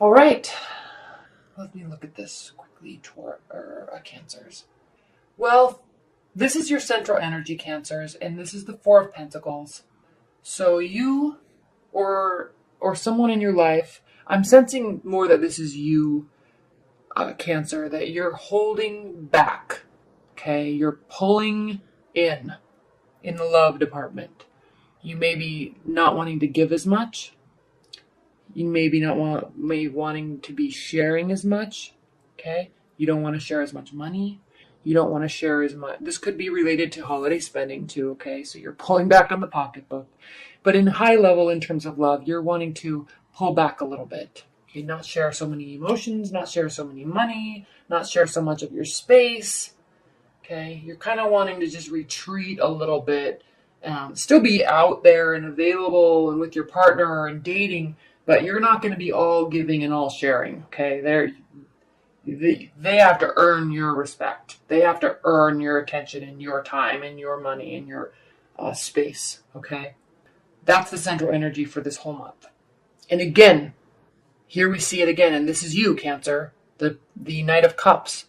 All right. Let me look at this quickly, Cancers. Well, this is your central energy, Cancers, and this is the Four of Pentacles. So you or someone in your life, I'm sensing more that this is you, Cancer, that you're holding back. Okay, you're pulling in the love department. You may be not wanting to give as much. You maybe not wanting to be sharing as much. Okay, you don't want to share as much money. You don't want to share as much. This could be related to holiday spending too. Okay, so you're pulling back on the pocketbook, but in high level, in terms of love, you're wanting to pull back a little bit. Okay, not share so many emotions, not share so many money, not share so much of your space. Okay, you're kind of wanting to just retreat a little bit, still be out there and available and with your partner and dating, but you're not going to be all giving and all sharing. Okay, they have to earn your respect. They have to earn your attention and your time and your money and your space. Okay, that's the central energy for this whole month. And again, here we see it again, and this is you, Cancer, the Knight of Cups.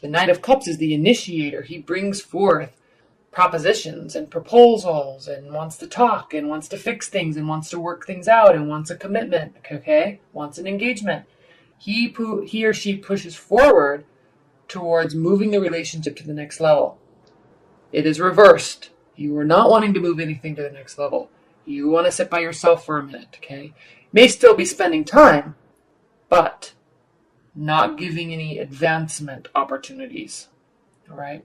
The Knight of Cups is the initiator. He brings forth propositions and proposals and wants to talk and wants to fix things and wants to work things out and wants a commitment, okay? Wants an engagement. He or she pushes forward towards moving the relationship to the next level. It is reversed. You are not wanting to move anything to the next level. You want to sit by yourself for a minute, okay? May still be spending time, but not giving any advancement opportunities, all right?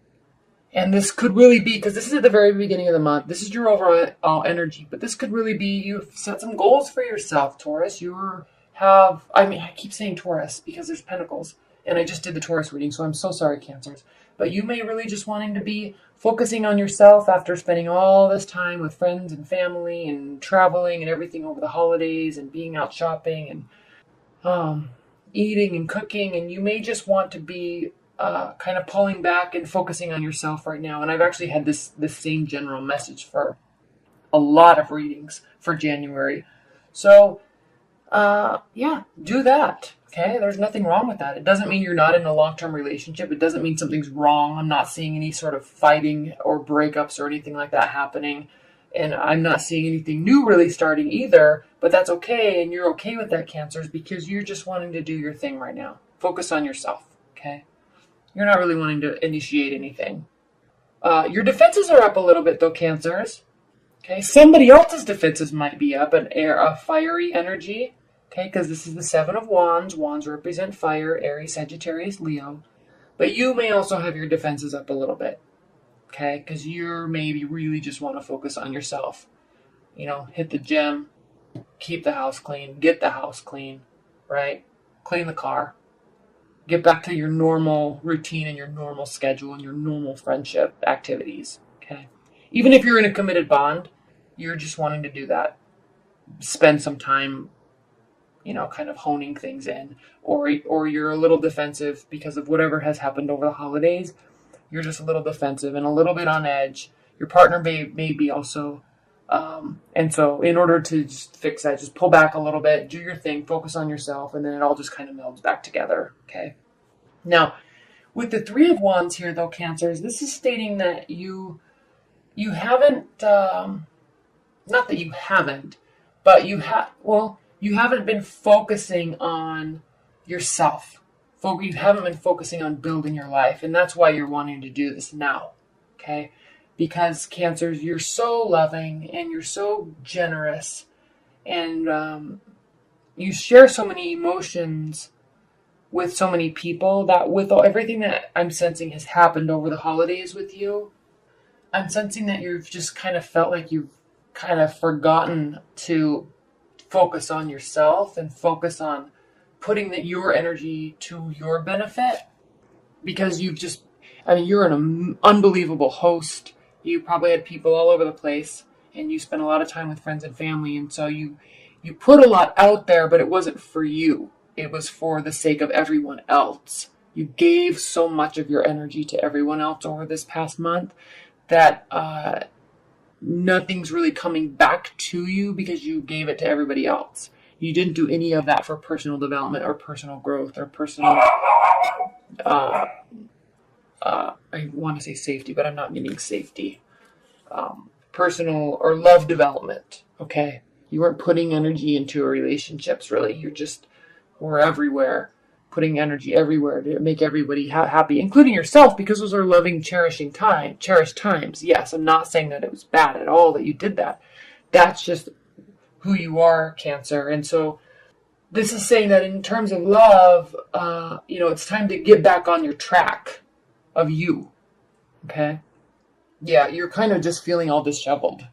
And this could really be, because this is at the very beginning of the month, this is your overall energy, but this could really be, you've set some goals for yourself, Taurus. I keep saying Taurus because there's Pentacles, and I just did the Taurus reading, so I'm so sorry, Cancers. But you may really just wanting to be focusing on yourself after spending all this time with friends and family and traveling and everything over the holidays and being out shopping and eating and cooking, and you may just want to be kind of pulling back and focusing on yourself right now. And I've actually had this same general message for a lot of readings for January. So, do that. Okay, there's nothing wrong with that. It doesn't mean you're not in a long-term relationship. It doesn't mean something's wrong. I'm not seeing any sort of fighting or breakups or anything like that happening. And I'm not seeing anything new really starting either, but that's okay. And you're okay with that, Cancers, because you're just wanting to do your thing right now. Focus on yourself, okay? You're not really wanting to initiate anything. Your defenses are up a little bit though, Cancers. Okay, somebody else's defenses might be up, a fiery energy, okay, because this is the Seven of Wands. Wands represent fire, Aries, Sagittarius, Leo. But you may also have your defenses up a little bit. Okay, because you maybe really just want to focus on yourself. You know, hit the gym, keep the house clean, get the house clean, right? Clean the car. Get back to your normal routine and your normal schedule and your normal friendship activities, okay? Even if you're in a committed bond, you're just wanting to do that. Spend some time, kind of honing things in. Or you're a little defensive because of whatever has happened over the holidays. You're just a little defensive and a little bit on edge. Your partner may be also. And so in order to just fix that, just pull back a little bit, do your thing, focus on yourself, and then it all just kind of melds back together, okay? Now, with the Three of Wands here, though, Cancers, this is stating that you haven't, not that you haven't, but you haven't been focusing on yourself. You haven't been focusing on building your life, and that's why you're wanting to do this now, okay? Because, Cancers, you're so loving, and you're so generous, and you share so many emotions with so many people that with everything that I'm sensing has happened over the holidays with you, I'm sensing that you've just kind of felt like you've kind of forgotten to focus on yourself and focus on putting your energy to your benefit, because you're an unbelievable host. You probably had people all over the place, and you spent a lot of time with friends and family, and so you put a lot out there, but it wasn't for you. It was for the sake of everyone else. You gave so much of your energy to everyone else over this past month that nothing's really coming back to you because you gave it to everybody else. You didn't do any of that for personal development or personal growth or personal, I want to say safety, but I'm not meaning safety. Personal or love development, okay? You weren't putting energy into relationships, really. You just were everywhere, putting energy everywhere to make everybody happy, including yourself, because those are loving, cherished times. Yes, I'm not saying that it was bad at all that you did that. That's just who you are, Cancer. And so this is saying that in terms of love, it's time to get back on your track of you, okay? Yeah, you're kind of just feeling all disheveled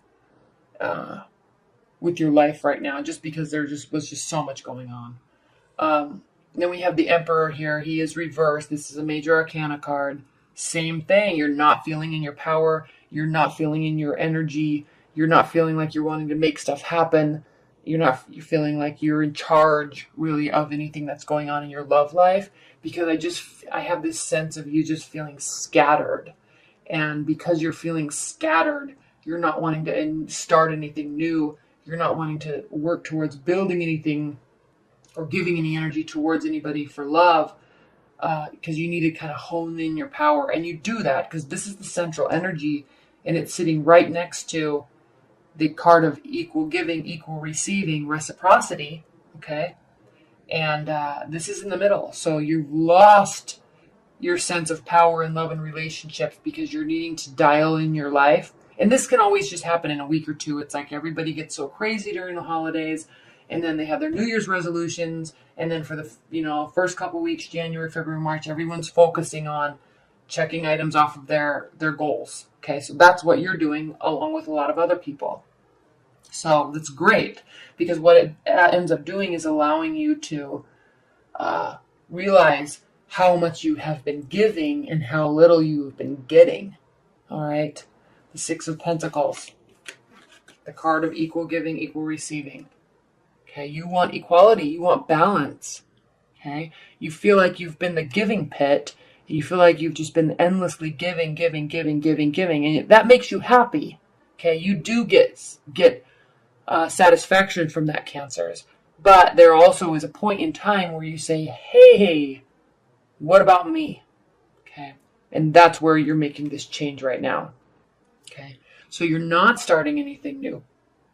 with your life right now, just because there was just so much going on. Then we have the Emperor here. He is reversed. This is a major arcana card. Same thing. You're not feeling in your power. You're not feeling in your energy. You're not feeling like you're wanting to make stuff happen. You're feeling like you're in charge, really, of anything that's going on in your love life. Because I have this sense of you just feeling scattered. And because you're feeling scattered, you're not wanting to start anything new. You're not wanting to work towards building anything or giving any energy towards anybody for love, because you need to kind of hone in your power. And you do that because this is the central energy, and it's sitting right next to the card of equal giving, equal receiving, reciprocity, okay? And this is in the middle. So you've lost your sense of power and love and relationships because you're needing to dial in your life. And this can always just happen in a week or two. It's like everybody gets so crazy during the holidays, and then they have their New Year's resolutions, and then for the first couple weeks, January, February, March, everyone's focusing on checking items off of their goals. Okay, so that's what you're doing along with a lot of other people. So that's great, because what it ends up doing is allowing you to realize how much you have been giving and how little you've been getting. All right, the Six of Pentacles, the card of equal giving, equal receiving. Okay, you want equality, you want balance. Okay, you feel like you've been the giving pit. You feel like you've just been endlessly giving, and that makes you happy. Okay, you do get satisfaction from that, Cancers. But there also is a point in time where you say, hey, what about me? Okay, and that's where you're making this change right now. Okay, so you're not starting anything new,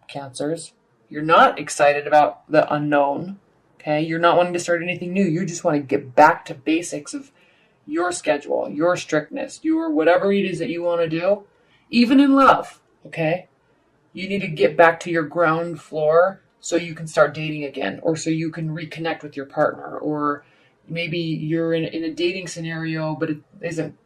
Cancers. You're not excited about the unknown. Okay, you're not wanting to start anything new. You just want to get back to basics of your schedule, your strictness, your whatever it is that you want to do, even in love. Okay, you need to get back to your ground floor so you can start dating again, or so you can reconnect with your partner, or maybe you're in a dating scenario, but it isn't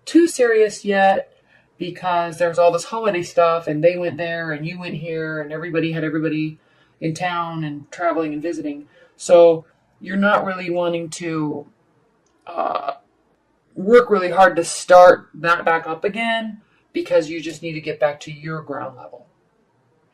too serious yet because there's all this holiday stuff and they went there and you went here and everybody had everybody in town and traveling and visiting. So you're not really wanting to work really hard to start that back up again because you just need to get back to your ground level.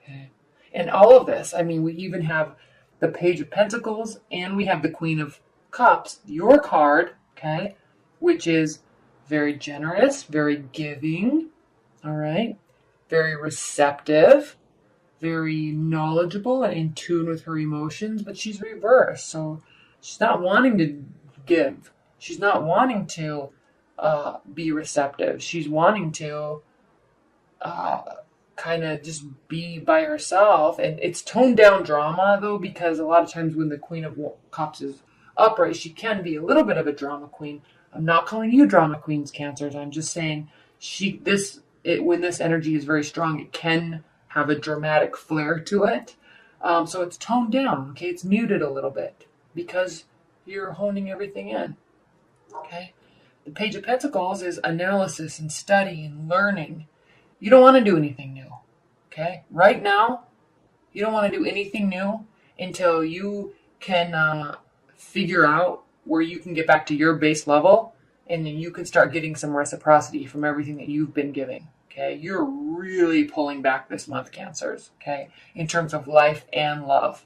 Okay. And all of this, I mean, we even have the Page of Pentacles and we have the Queen of Cups, your card, okay, which is very generous, very giving, all right, very receptive, very knowledgeable and in tune with her emotions, but she's reversed. So she's not wanting to give. She's not wanting to be receptive. She's wanting to kind of just be by herself. And it's toned down drama, though, because a lot of times when the Queen of Cups is upright, she can be a little bit of a drama queen. I'm not calling you drama queens, Cancers. I'm just saying when this energy is very strong, it can have a dramatic flair to it. So it's toned down, okay? It's muted a little bit because you're honing everything in, okay? The Page of Pentacles is analysis and study and learning. You don't want to do anything new, okay? Right now, you don't want to do anything new until you can figure out where you can get back to your base level, and then you can start getting some reciprocity from everything that you've been giving. Okay, you're really pulling back this month, Cancers, okay, in terms of life and love.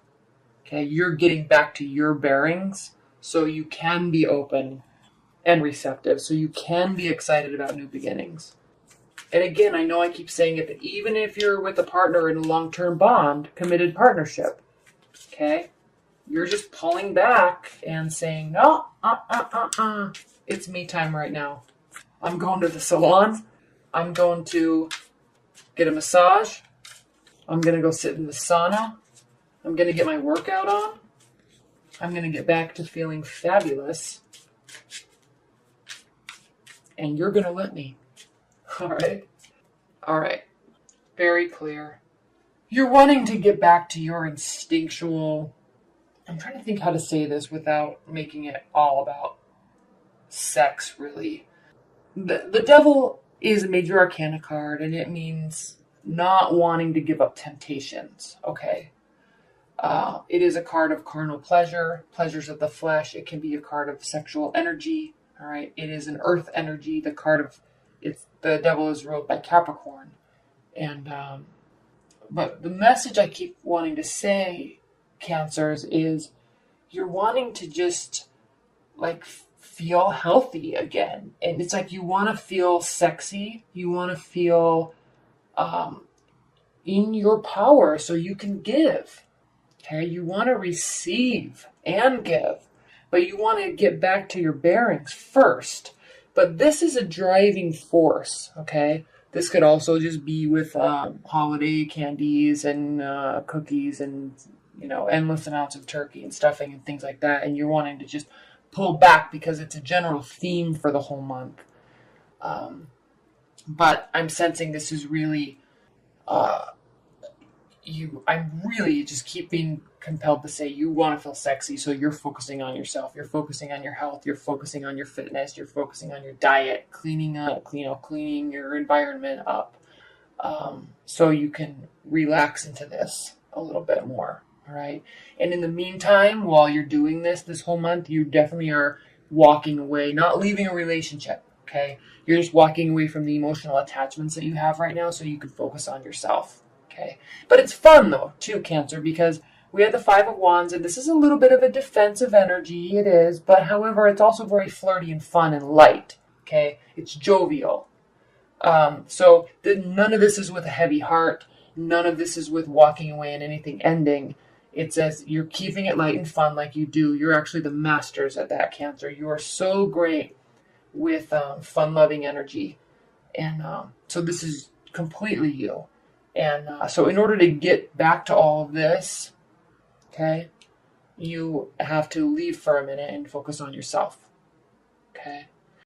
Okay, you're getting back to your bearings so you can be open and receptive, so you can be excited about new beginnings. And again, I know I keep saying it, but even if you're with a partner in a long-term bond, committed partnership, okay, you're just pulling back and saying, no, it's me time right now. I'm going to the salon. I'm going to get a massage. I'm going to go sit in the sauna. I'm going to get my workout on. I'm going to get back to feeling fabulous. And you're going to let me. All right? All right. Very clear. You're wanting to get back to your instinctual... I'm trying to think how to say this without making it all about sex, really. The devil is a major arcana card, and it means not wanting to give up temptations, okay? It is a card of carnal pleasure, pleasures of the flesh. It can be a card of sexual energy, all right? It is an earth energy. The devil is ruled by Capricorn. And, but the message I keep wanting to say, Cancers, is you're wanting to just, like, feel healthy again. And it's like you want to feel sexy. You want to feel in your power so you can give. Okay? You want to receive and give. But you want to get back to your bearings first. But this is a driving force, okay? This could also just be with holiday candies and cookies and, endless amounts of turkey and stuffing and things like that. And you're wanting to just pull back because it's a general theme for the whole month. But I'm sensing this is really, I'm really just keep being compelled to say you want to feel sexy. So you're focusing on yourself. You're focusing on your health. You're focusing on your fitness. You're focusing on your diet, cleaning your environment up. So you can relax into this a little bit more. All right. And in the meantime, while you're doing this whole month, you definitely are walking away, not leaving a relationship. Okay. You're just walking away from the emotional attachments that you have right now so you can focus on yourself. Okay. But it's fun though, too, Cancer, because we have the Five of Wands, and this is a little bit of a defensive energy. It is. But however, it's also very flirty and fun and light. Okay. It's jovial. So none of this is with a heavy heart. None of this is with walking away and anything ending. It says you're keeping it light and fun like you do. You're actually the masters at that, Cancer. You are so great with fun-loving energy. And so this is completely you. And so in order to get back to all of this, okay, you have to leave for a minute and focus on yourself. Okay?